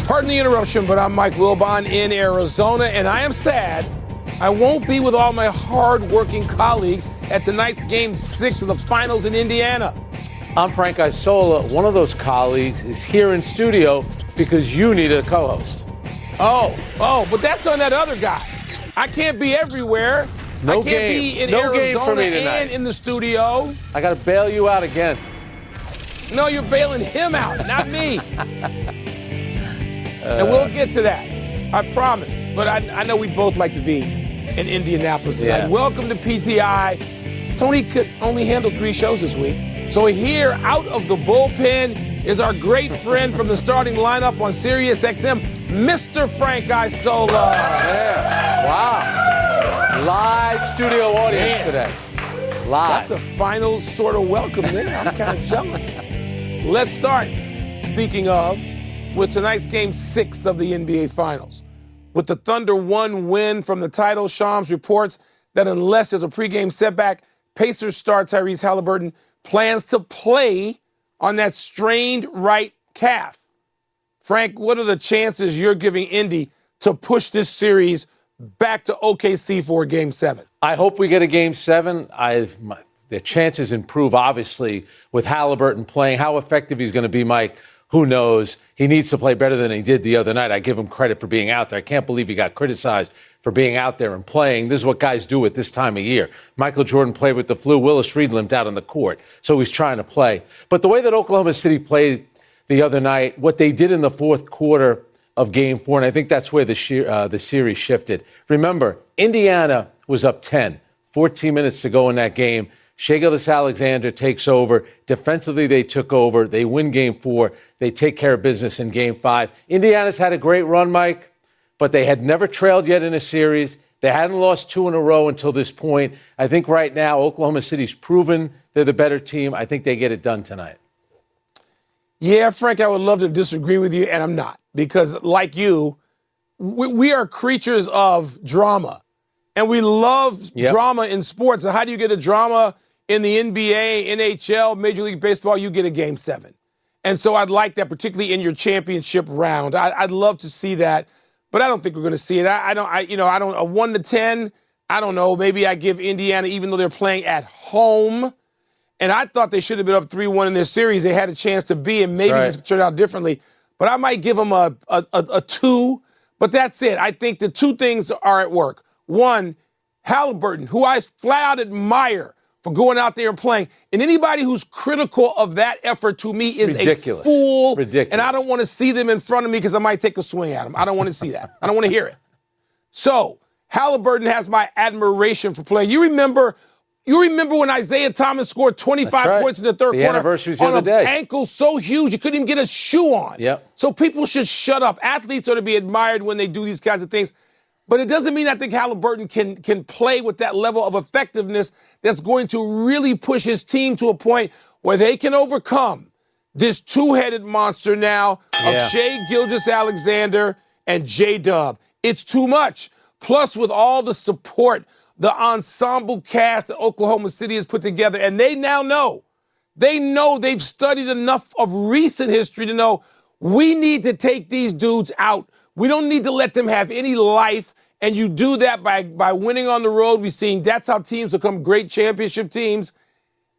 Pardon the interruption, but I'm Mike Wilbon in Arizona, and I am sad I won't be with all my hard-working colleagues at tonight's Game 6 of the Finals in Indiana. I'm Frank Isola. One of those colleagues is here in studio because you need a co-host. Oh, but that's on that other guy. I can't be everywhere. I can't be in Arizona and in the studio. I got to bail you out again. No, you're bailing him out, not me. And we'll get to that, I promise. But I know we both like to be in Indianapolis tonight. Yeah. Welcome to PTI. Tony could only handle 3 shows this week. So here, out of the bullpen, is our great friend from the starting lineup on Sirius XM, Mr. Frank Isola. Yeah. Wow. Live studio audience today. Live. That's a finals sort of welcome there. I'm kind of jealous. Let's start, speaking of, with tonight's Game 6 of the NBA Finals. With the Thunder 1 win from the title, Shams reports that unless there's a pregame setback, Pacers star Tyrese Halliburton plans to play on that strained right calf. Frank, what are the chances you're giving Indy to push this series back to OKC for Game 7? I hope we get a Game 7. The chances improve, obviously, with Halliburton playing. How effective he's going to be, Mike, who knows? He needs to play better than he did the other night. I give him credit for being out there. I can't believe he got criticized for being out there and playing. This is what guys do at this time of year. Michael Jordan played with the flu. Willis Reed limped out on the court, so he's trying to play. But the way that Oklahoma City played the other night, what they did in the fourth quarter of Game 4, and I think that's where the series shifted. Remember, Indiana was up 10, 14 minutes to go in that game. Shai Gilgeous-Alexander takes over. Defensively, they took over. They win Game 4. They take care of business in Game 5. Indiana's had a great run, Mike, but they had never trailed yet in a series. They hadn't lost 2 in a row until this point. I think right now Oklahoma City's proven they're the better team. I think they get it done tonight. Yeah, Frank, I would love to disagree with you, and I'm not. Because like you, we are creatures of drama. And we love drama in sports. And how do you get a drama in the NBA, NHL, Major League Baseball? You get a Game 7. And so I'd like that, particularly in your championship round. I'd love to see that, but I don't think we're going to see it. I don't. A 1-10. I don't know. Maybe I give Indiana, even though they're playing at home, and I thought they should have been up 3-1 in this series. They had a chance to be, and maybe this could turn out differently. But I might give them a 2. But that's it. I think the 2 things are at work. One, Halliburton, who I flat out admire for going out there and playing. And anybody who's critical of that effort, to me, is ridiculous. A fool. Ridiculous. And I don't want to see them in front of me because I might take a swing at them. I don't want to see that. I don't want to hear it. So Halliburton has my admiration for playing. You remember when Isaiah Thomas scored 25 points in the third quarter anniversary's on the other day. Ankle so huge you couldn't even get a shoe on. Yep. So people should shut up. Athletes are to be admired when they do these kinds of things. But it doesn't mean I think Halliburton can play with that level of effectiveness that's going to really push his team to a point where they can overcome this 2-headed monster now of Shai Gilgeous-Alexander and J-Dub. It's too much. Plus, with all the support, the ensemble cast that Oklahoma City has put together, and they now know, they've studied enough of recent history to know we need to take these dudes out. We don't need to let them have any life. And you do that by winning on the road. We've seen that's how teams become great championship teams.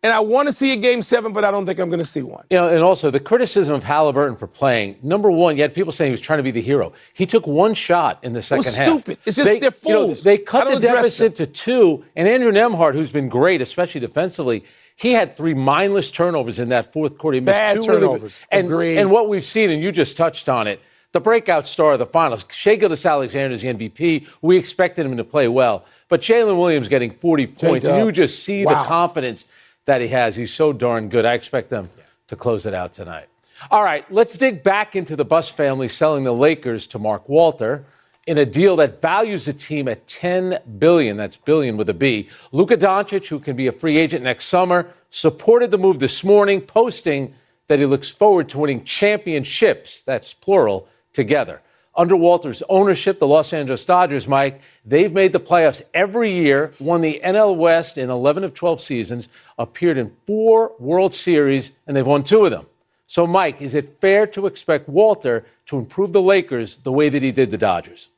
And I want to see a Game 7, but I don't think I'm going to see one. And also the criticism of Halliburton for playing. Number one, you had people saying he was trying to be the hero. He took 1 shot in the second half. Stupid. It's just they're fools. They cut the deficit to 2. And Andrew Nembhard, who's been great, especially defensively, he had 3 mindless turnovers in that fourth quarter. He missed Bad 2 turnovers. Agreed. And what we've seen, and you just touched on it, the breakout star of the finals, Shai Gilgeous-Alexander is the MVP. We expected him to play well. But Jalen Williams getting 40 points. And you just see the confidence that he has. He's so darn good. I expect them to close it out tonight. All right, let's dig back into the Buss family selling the Lakers to Mark Walter in a deal that values the team at $10 billion. That's billion with a B. Luka Doncic, who can be a free agent next summer, supported the move this morning, posting that he looks forward to winning championships, that's plural, together. Under Walter's ownership, the Los Angeles Dodgers, Mike, they've made the playoffs every year, won the NL West in 11 of 12 seasons, appeared in 4 World Series, and they've won 2 of them. So, Mike, is it fair to expect Walter to improve the Lakers the way that he did the Dodgers?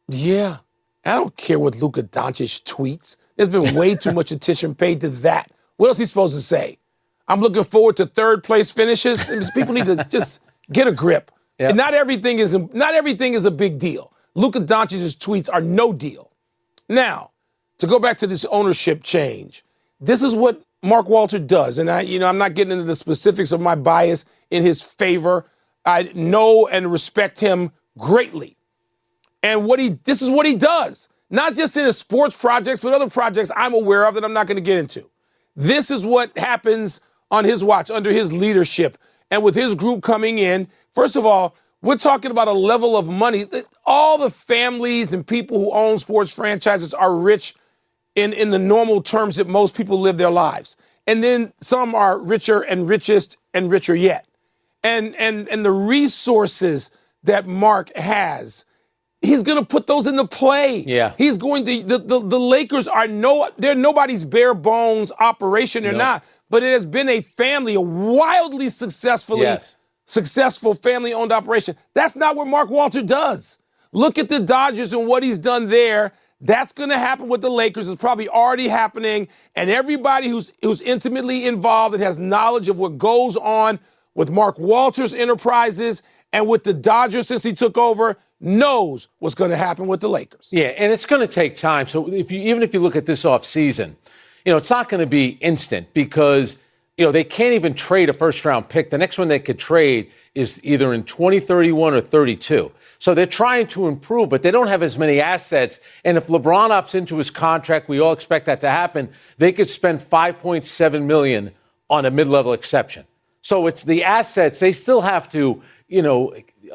Yeah. I don't care what Luka Doncic tweets. There's been way too much attention paid to that. What else is he supposed to say? I'm looking forward to third place finishes. People need to just get a grip. Yep. And not everything is a big deal. Luka Doncic's tweets are no deal. Now, to go back to this ownership change, this is what Mark Walter does. And I'm not getting into the specifics of my bias in his favor. I know and respect him greatly. And this is what he does, not just in his sports projects, but other projects I'm aware of that I'm not going to get into. This is what happens on his watch, under his leadership, and with his group coming in. First of all, we're talking about a level of money that all the families and people who own sports franchises are rich in the normal terms that most people live their lives. And then some are richer and richest and richer yet. And the resources that Mark has, he's going to put those into play. Yeah. He's going to, the Lakers they're nobody's bare bones operation. They're not. But it has been a family, a wildly successful family-owned operation. That's not what Mark Walter does. Look at the Dodgers and what he's done there. That's going to happen with the Lakers. It's probably already happening. And everybody who's intimately involved and has knowledge of what goes on with Mark Walter's enterprises and with the Dodgers since he took over knows what's going to happen with the Lakers. Yeah, and it's going to take time. So even if you look at this offseason, it's not going to be instant because, they can't even trade a first-round pick. The next one they could trade is either in 2031 or 32. So they're trying to improve, but they don't have as many assets. And if LeBron opts into his contract, we all expect that to happen, they could spend $5.7 million on a mid-level exception. So it's the assets. They still have to,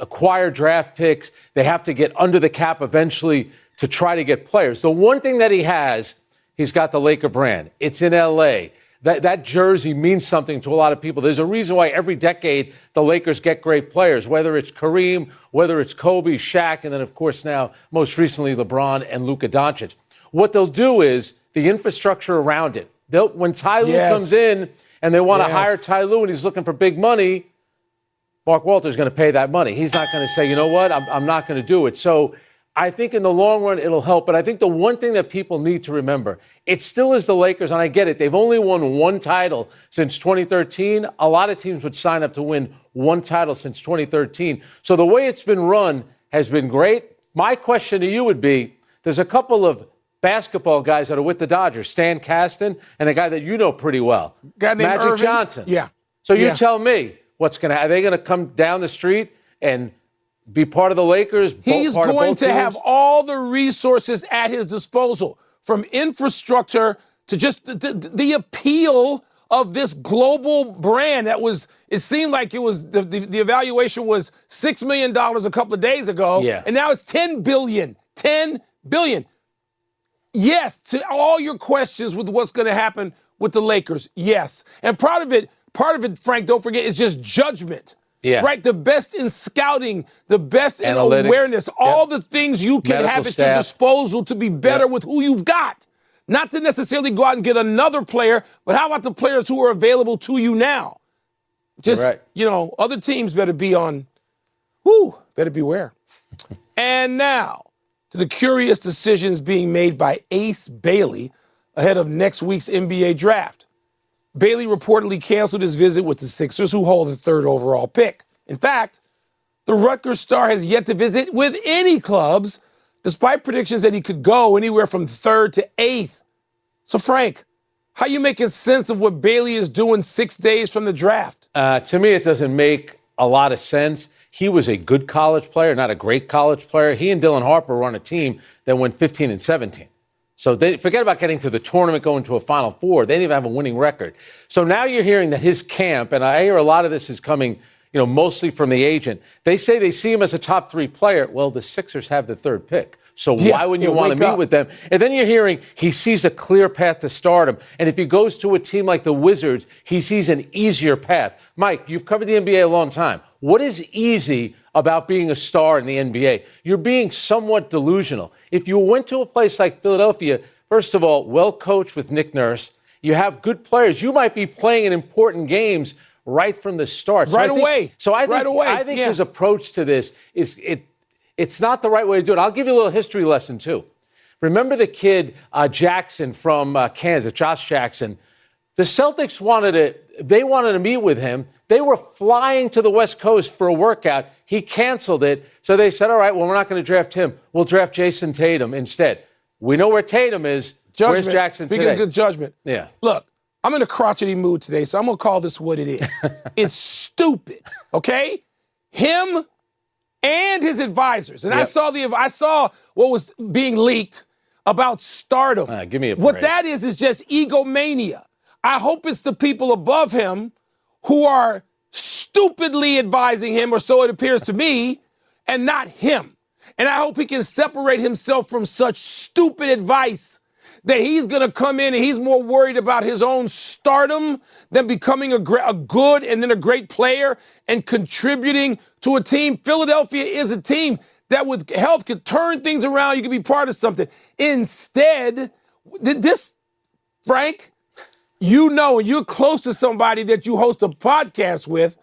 acquire draft picks. They have to get under the cap eventually to try to get players. The one thing that he's got the Laker brand. It's in L.A. That jersey means something to a lot of people. There's a reason why every decade the Lakers get great players, whether it's Kareem, whether it's Kobe, Shaq, and then, of course, now, most recently, LeBron and Luka Doncic. What they'll do is the infrastructure around it. When Ty Lue comes in and they want to hire Ty Lue and he's looking for big money, Mark Walter's going to pay that money. He's not going to say, you know what, I'm not going to do it. So I think in the long run, it'll help. But I think the one thing that people need to remember, it still is the Lakers, and I get it. They've only won one title since 2013. A lot of teams would sign up to win one title since 2013. So the way it's been run has been great. My question to you would be, there's a couple of basketball guys that are with the Dodgers, Stan Kasten and a guy that you know pretty well, guy named Magic Irvin Johnson. Yeah. So you tell me, are they going to come down the street and be part of the Lakers? He's going to have all the resources at his disposal, from infrastructure to just the appeal of this global brand it seemed like it was, the evaluation was $6 million a couple of days ago. Yeah. And now it's $10 billion. $10 billion. Yes, to all your questions with what's going to happen with the Lakers, yes. And part of it, Frank, don't forget, is just judgment. Yeah. Right? The best in scouting, the best Analytics, in awareness, all the things you can medical have at staff. your disposal to be better with who you've got. Not to necessarily go out and get another player, but how about the players who are available to you now? Just, other teams better be better beware. And now, to the curious decisions being made by Ace Bailey ahead of next week's NBA draft. Bailey reportedly canceled his visit with the Sixers, who hold the third overall pick. In fact, the Rutgers star has yet to visit with any clubs, despite predictions that he could go anywhere from third to eighth. So, Frank, how you making sense of what Bailey is doing 6 days from the draft? To me, it doesn't make a lot of sense. He was a good college player, not a great college player. He and Dylan Harper were on a team that went 15-17. So they forget about getting to the tournament, going to a Final Four. They didn't even have a winning record. So now you're hearing that his camp, and I hear a lot of this is coming, mostly from the agent. They say they see him as a top 3 player. Well, the Sixers have the third pick. So why wouldn't you want to meet with them? And then you're hearing he sees a clear path to stardom. And if he goes to a team like the Wizards, he sees an easier path. Mike, you've covered the NBA a long time. What is easy about being a star in the NBA? You're being somewhat delusional. If you went to a place like Philadelphia, first of all, well coached with Nick Nurse, you have good players. You might be playing in important games right from the start. Right away. I think his approach to this it's not the right way to do it. I'll give you a little history lesson, too. Remember the kid Jackson from Kansas, Josh Jackson? The Celtics wanted to meet with him. They were flying to the West Coast for a workout. He canceled it. So they said, all right, well, we're not going to draft him. We'll draft Jason Tatum instead. We know where Tatum is. Judgment. Where's Jackson Speaking today? of good judgment. Yeah. Look, I'm in a crotchety mood today, so I'm going to call this what it is. It's stupid, okay? Him and his advisors. And I saw what was being leaked about stardom. Give me a break. What that is just egomania. I hope it's the people above him who are stupidly advising him, or so it appears to me, and not him. And I hope he can separate himself from such stupid advice that he's going to come in and he's more worried about his own stardom than becoming a good and then a great player and contributing to a team. Philadelphia is a team that with health could turn things around. You could be part of something. Instead, Frank, you know, and you're close to somebody that you host a podcast with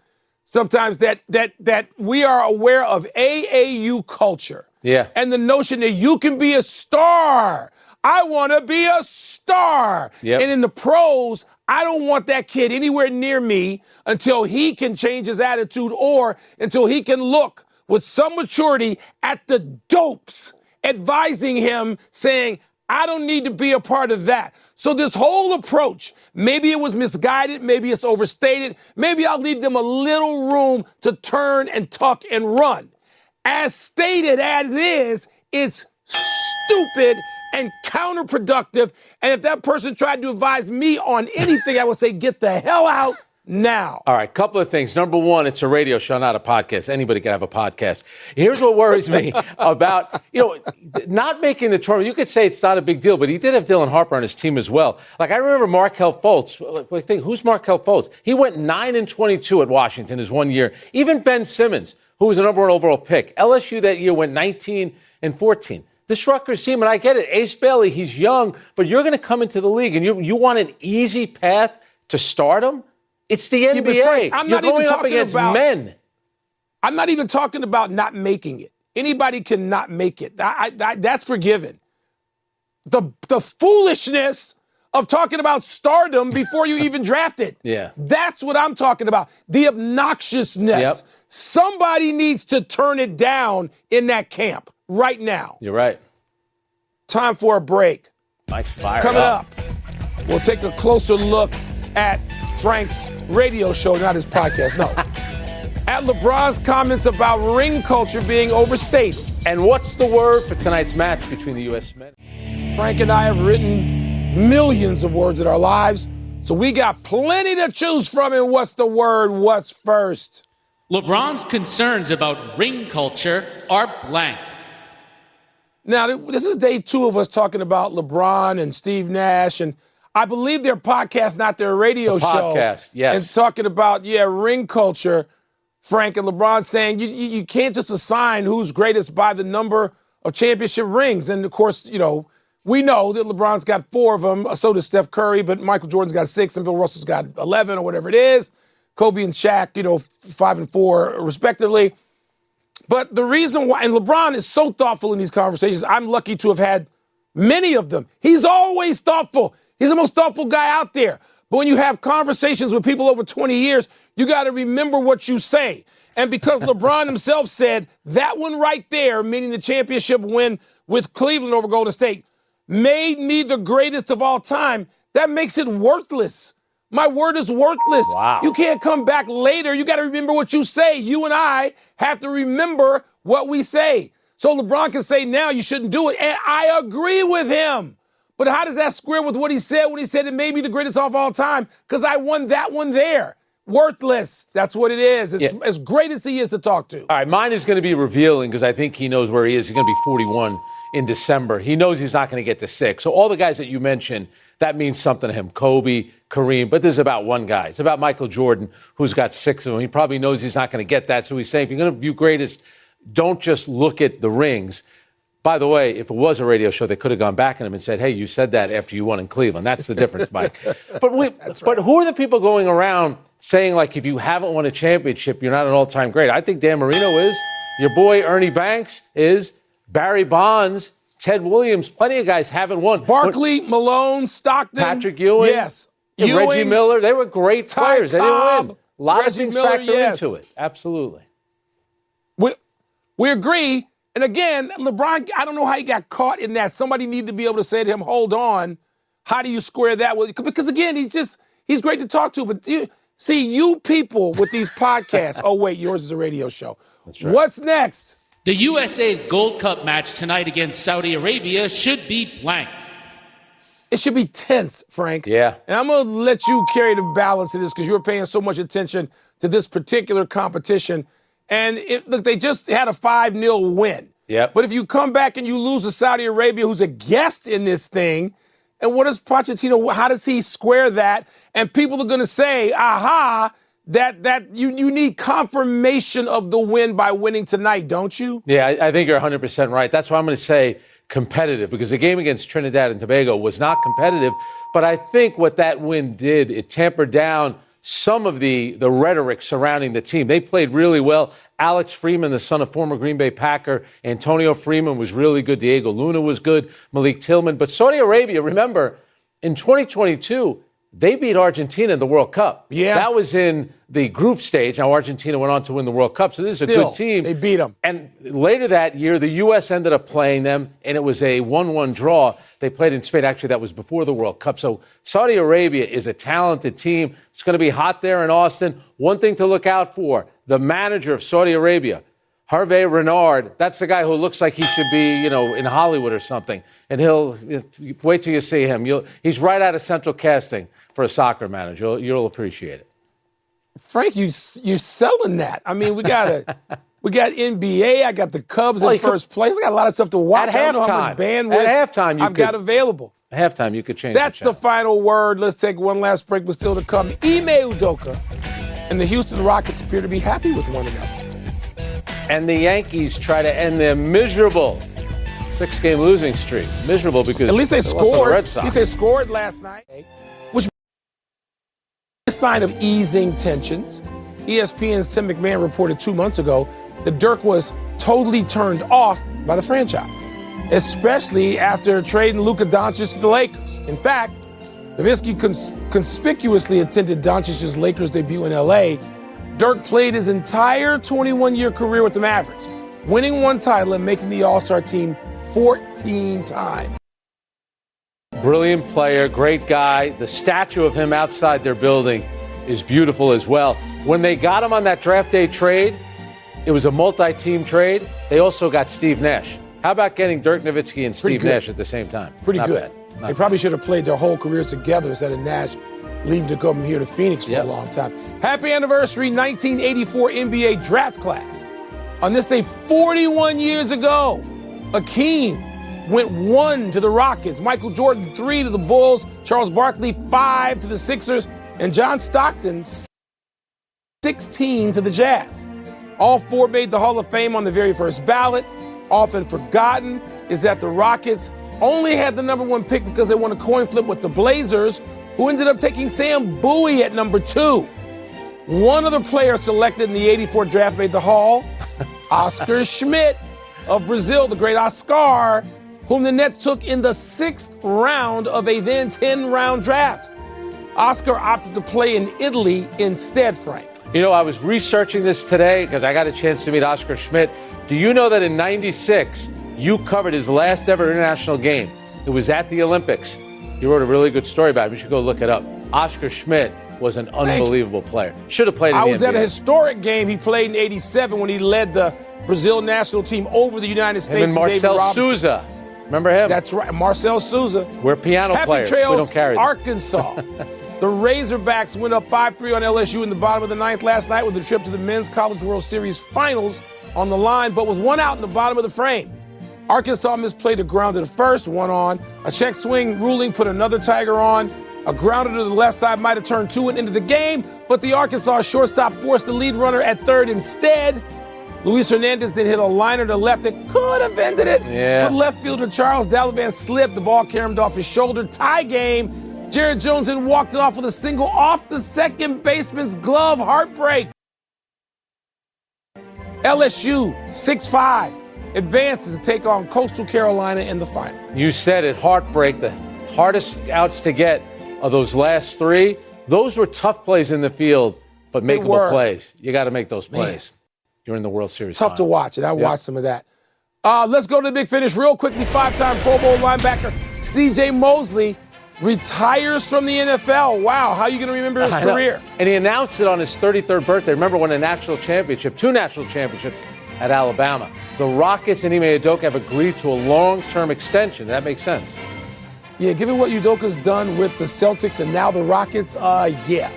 sometimes that we are aware of AAU culture. Yeah. And the notion that you can be a star. I want to be a star. Yep. And in the pros, I don't want that kid anywhere near me until he can change his attitude or until he can look with some maturity at the dopes advising him, saying, I don't need to be a part of that. So this whole approach, maybe it was misguided, maybe it's overstated, maybe I'll leave them a little room to turn and tuck and run. As stated as is, it's stupid and counterproductive. And if that person tried to advise me on anything, I would say, get the hell out now. All right, couple of things. Number one, it's a radio show, not a podcast. Anybody can have a podcast. Here's what worries me about, not making the tournament. You could say it's not a big deal, but he did have Dylan Harper on his team as well. Like, I remember Markelle Fultz. Who's Markelle Fultz? He went 9-22 at Washington his 1 year. Even Ben Simmons, who was a number one overall pick. LSU that year went 19-14. This Rutgers team, and I get it, Ace Bailey, he's young, but you're going to come into the league, and you want an easy path to stardom? It's the NBA. Frank, I'm You're not even going up talking against about men. I'm not even talking about not making it. Anybody can not make it. That's forgiven. The foolishness of talking about stardom before you even draft it. Yeah. That's what I'm talking about. The obnoxiousness. Yep. Somebody needs to turn it down in that camp right now. You're right. Time for a break. Mike's fired Coming up, we'll take a closer look at Frank's radio show, not his podcast, no. At LeBron's comments about ring culture being overstated. And what's the word for tonight's match between the U.S. men? Frank and I have written millions of words in our lives, so we got plenty to choose from. And what's the word? What's first? LeBron's concerns about ring culture are blank. Now, this is day 2 of us talking about LeBron and Steve Nash, and I believe their podcast, not their radio show. Podcast, yes. And talking about, ring culture. Frank and LeBron saying you can't just assign who's greatest by the number of championship rings. And, of course, we know that LeBron's got 4 of them. So does Steph Curry, but Michael Jordan's got 6 and Bill Russell's got 11 or whatever it is. Kobe and Shaq, 5 and 4 respectively. But the reason why, and LeBron is so thoughtful in these conversations, I'm lucky to have had many of them. He's always thoughtful. He's the most thoughtful guy out there. But when you have conversations with people over 20 years, you got to remember what you say. And because LeBron himself said that one right there, meaning the championship win with Cleveland over Golden State, made me the greatest of all time, that makes it worthless. My word is worthless. Wow. You can't come back later. You got to remember what you say. You and I have to remember what we say. So LeBron can say now you shouldn't do it. And I agree with him. But how does that square with what he said when he said it may be the greatest of all time? Because I won that one there. Worthless. That's what it is. It's as great as he is to talk to. All right, mine is going to be revealing because I think he knows where he is. He's going to be 41 in December. He knows he's not going to get to 6. So all the guys that you mentioned, that means something to him. Kobe, Kareem, but this is about one guy. It's about Michael Jordan, who's got 6 of them. He probably knows he's not going to get that. So he's saying, if you're going to view greatest, don't just look at the rings. By the way, if it was a radio show, they could have gone back at him and said, hey, you said that after you won in Cleveland. That's the difference, Mike. But who are the people going around saying, like, if you haven't won a championship, you're not an all-time great? I think Dan Marino is. Your boy Ernie Banks is. Barry Bonds, Ted Williams, plenty of guys haven't won. Barkley, Malone, Stockton. Patrick Ewing. Yes. Reggie Miller. They were great players. They didn't win. A lot of things factor into it. Absolutely. We agree. And again, LeBron, I don't know how he got caught in that. Somebody needed to be able to say to him, hold on. How do you square that with? Because again, he's great to talk to. But you people with these podcasts. Oh, wait, yours is a radio show. That's right. What's next? The USA's Gold Cup match tonight against Saudi Arabia should be blank. It should be tense, Frank. Yeah. And I'm going to let you carry the balance of this because you're paying so much attention to this particular competition. And look, they just had a 5-0 win. Yep. But if you come back and you lose to Saudi Arabia, who's a guest in this thing, and what does Pochettino, how does he square that? And people are going to say, aha, that you need confirmation of the win by winning tonight, don't you? Yeah, I think you're 100% right. That's why I'm going to say competitive, because the game against Trinidad and Tobago was not competitive. But I think what that win did, it tampered down some of the rhetoric surrounding the team. They played really well. Alex Freeman, the son of former Green Bay Packer, Antonio Freeman was really good. Diego Luna was good. Malik Tillman. But Saudi Arabia, remember, in 2022, they beat Argentina in the World Cup. Yeah. That was in the group stage. Now, Argentina went on to win the World Cup, so this is a good team. They beat them. And later that year, the U.S. ended up playing them, and it was a 1-1 draw. They played in Spain. Actually, that was before the World Cup. So Saudi Arabia is a talented team. It's going to be hot there in Austin. One thing to look out for, the manager of Saudi Arabia, Hervé Renard, that's the guy who looks like he should be, in Hollywood or something. And he'll wait till you see him. He's right out of central casting for a soccer manager. You'll appreciate it. Frank, you're selling that. I mean, we got NBA. I got the Cubs in first place. I got a lot of stuff to watch. I don't know how much bandwidth I've got available. At halftime, you could change. That's the final word. Let's take one last break, but still to come. Ime Udoka and the Houston Rockets appear to be happy with one another. And the Yankees try to end their miserable 6-game losing streak. Miserable because at least they scored. The Red Sox. At least they scored last night, which is a sign of easing tensions. ESPN's Tim McMahon reported 2 months ago that Dirk was totally turned off by the franchise, especially after trading Luka Doncic to the Lakers. In fact, Nowitzki conspicuously attended Doncic's Lakers debut in L.A. Dirk played his entire 21-year career with the Mavericks, winning one title and making the All-Star team 14 times. Brilliant player, great guy. The statue of him outside their building is beautiful as well. When they got him on that draft day trade, it was a multi-team trade. They also got Steve Nash. How about getting Dirk Nowitzki and Steve Nash at the same time? Pretty good. They probably should have played their whole careers together instead of Nash leaving to come here to Phoenix for a long time. Happy anniversary, 1984 NBA draft class. On this day, 41 years ago, Akeem went 1 to the Rockets, Michael Jordan 3 to the Bulls, Charles Barkley 5 to the Sixers, and John Stockton 16 to the Jazz. All 4 made the Hall of Fame on the very first ballot. Often forgotten is that the Rockets only had the number 1 pick because they won a coin flip with the Blazers, who ended up taking Sam Bowie at number 2. One other player selected in the 84 draft made the Hall, Oscar Schmidt of Brazil, the great Oscar, whom the Nets took in the 6th round of a then 10-round draft. Oscar opted to play in Italy instead, Frank. I was researching this today because I got a chance to meet Oscar Schmidt. Do you know that in '96, you covered his last ever international game? It was at the Olympics. You wrote a really good story about it. You should go look it up. Oscar Schmidt was an unbelievable player. Should have played in the NBA. I was at a historic game he played in '87 when he led the Brazil national team over the United States. And Marcel Souza. Remember him? That's right, Marcel Souza. We're piano players. Trails, we don't carry them. Arkansas. The Razorbacks went up 5-3 on LSU in the bottom of the 9th last night with a trip to the Men's College World Series Finals on the line, but with 1 out in the bottom of the frame. Arkansas misplayed a grounder to first, 1 on. A check swing ruling put another Tiger on. A grounder to the left side might have turned 2 and into the game, but the Arkansas shortstop forced the lead runner at third instead. Luis Hernandez then hit a liner to left that could have ended it. Yeah. But left fielder Charles Delavan slipped. The ball caromed off his shoulder. Tie game. Jared Jones then walked it off with a single off the second baseman's glove. Heartbreak. LSU, 6-5, advances to take on Coastal Carolina in the final. You said it, heartbreak. The hardest outs to get are those last three. Those were tough plays in the field, but makeable plays. You got to make those plays. You're in the World Series. It's tough to watch, and I watched some of that. Let's go to the big finish real quickly. 5-time Pro Bowl linebacker C.J. Mosley retires from the NFL. Wow, how are you going to remember his career? And he announced it on his 33rd birthday. Remember, won a national championship, 2 national championships at Alabama. The Rockets and Ime Udoka have agreed to a long-term extension. That makes sense. Yeah, given what Udoka's done with the Celtics and now the Rockets, yeah.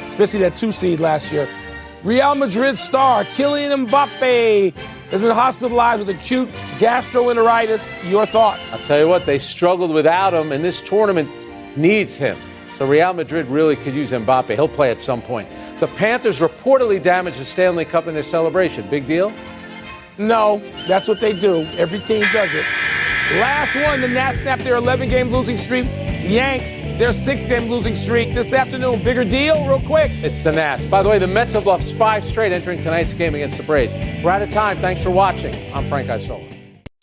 Especially that 2 seed last year. Real Madrid star Kylian Mbappe has been hospitalized with acute gastroenteritis. Your thoughts? I'll tell you what, they struggled without him, and this tournament needs him. So Real Madrid really could use Mbappe. He'll play at some point. The Panthers reportedly damaged the Stanley Cup in their celebration. Big deal? No, that's what they do. Every team does it. Last one, the Nats snapped their 11-game losing streak. Yanks, their 6-game losing streak this afternoon. Bigger deal, real quick. It's the Nats. By the way, the Mets have lost 5 straight entering tonight's game against the Braves. We're out of time. Thanks for watching. I'm Frank Isola.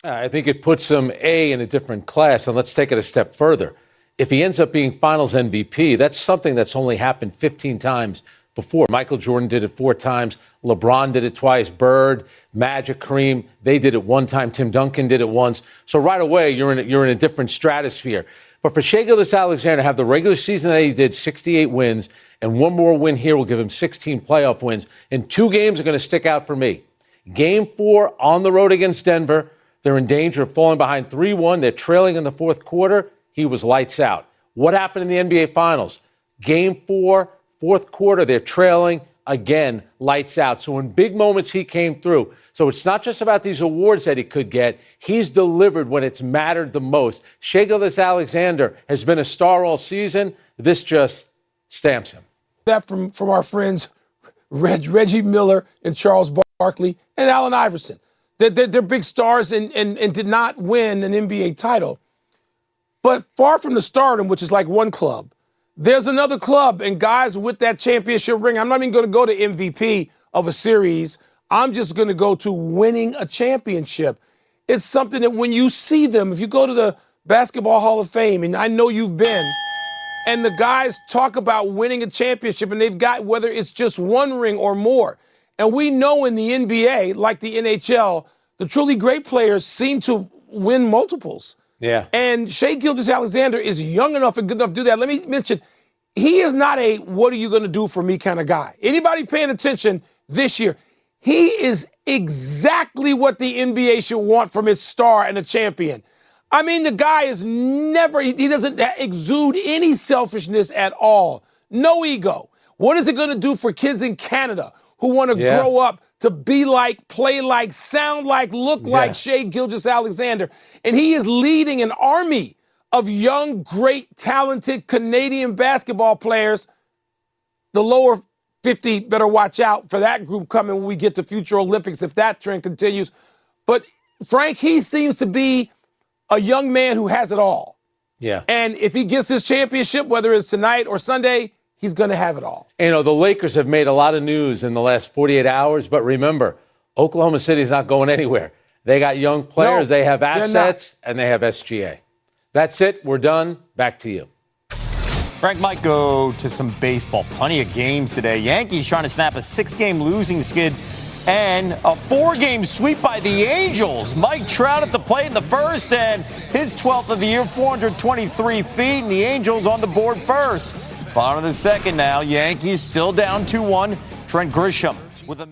I think it puts him in a different class, and let's take it a step further. If he ends up being Finals MVP, that's something that's only happened 15 times before. Michael Jordan did it 4 times. LeBron did it twice. Bird, Magic, Kareem, they did it 1 time. Tim Duncan did it once. So right away, you're in a different stratosphere. But for Shai Gilgeous-Alexander to have the regular season that he did, 68 wins, and 1 more win here will give him 16 playoff wins. And 2 games are going to stick out for me. Game 4 on the road against Denver. They're in danger of falling behind 3-1. They're trailing in the 4th quarter. He was lights out. What happened in the NBA Finals? Game 4, 4th quarter, they're trailing. Again, lights out. So in big moments, he came through. So it's not just about these awards that he could get. He's delivered when it's mattered the most. Shai Gilgeous-Alexander has been a star all season. This just stamps him. That from our friends Reggie Miller and Charles Barkley and Allen Iverson. They're big stars and did not win an NBA title. But far from the stardom, which is like one club, there's another club and guys with that championship ring. I'm not even going to go to MVP of a series. I'm just going to go to winning a championship. It's something that when you see them, if you go to the Basketball Hall of Fame, and I know you've been, and the guys talk about winning a championship, and they've got whether it's just 1 ring or more. And we know in the NBA, like the NHL, the truly great players seem to win multiples. Yeah. And Shai Gilgeous-Alexander is young enough and good enough to do that. Let me mention, he is not a what are you going to do for me kind of guy. Anybody paying attention this year, he is exactly what the NBA should want from its star and a champion. I mean, the guy is never, he doesn't exude any selfishness at all. No ego. What is it going to do for kids in Canada who want to grow up to be like, play like, sound like, look like Shai Gilgeous-Alexander? And he is leading an army of young, great, talented Canadian basketball players. The lower 50 better watch out for that group coming when we get to future Olympics if that trend continues. But Frank, he seems to be a young man who has it all. Yeah. And if he gets this championship, whether it's tonight or Sunday, he's going to have it all. You know, the Lakers have made a lot of news in the last 48 hours, but remember, Oklahoma City's not going anywhere. They got young players, they have assets, and they have SGA. That's it. We're done. Back to you. Frank might go to some baseball. Plenty of games today. Yankees trying to snap a 6-game losing skid and a 4-game sweep by the Angels. Mike Trout at the plate in the first and his 12th of the year, 423 feet, and the Angels on the board first. Bottom of the second now. Yankees still down 2-1. Trent Grisham with a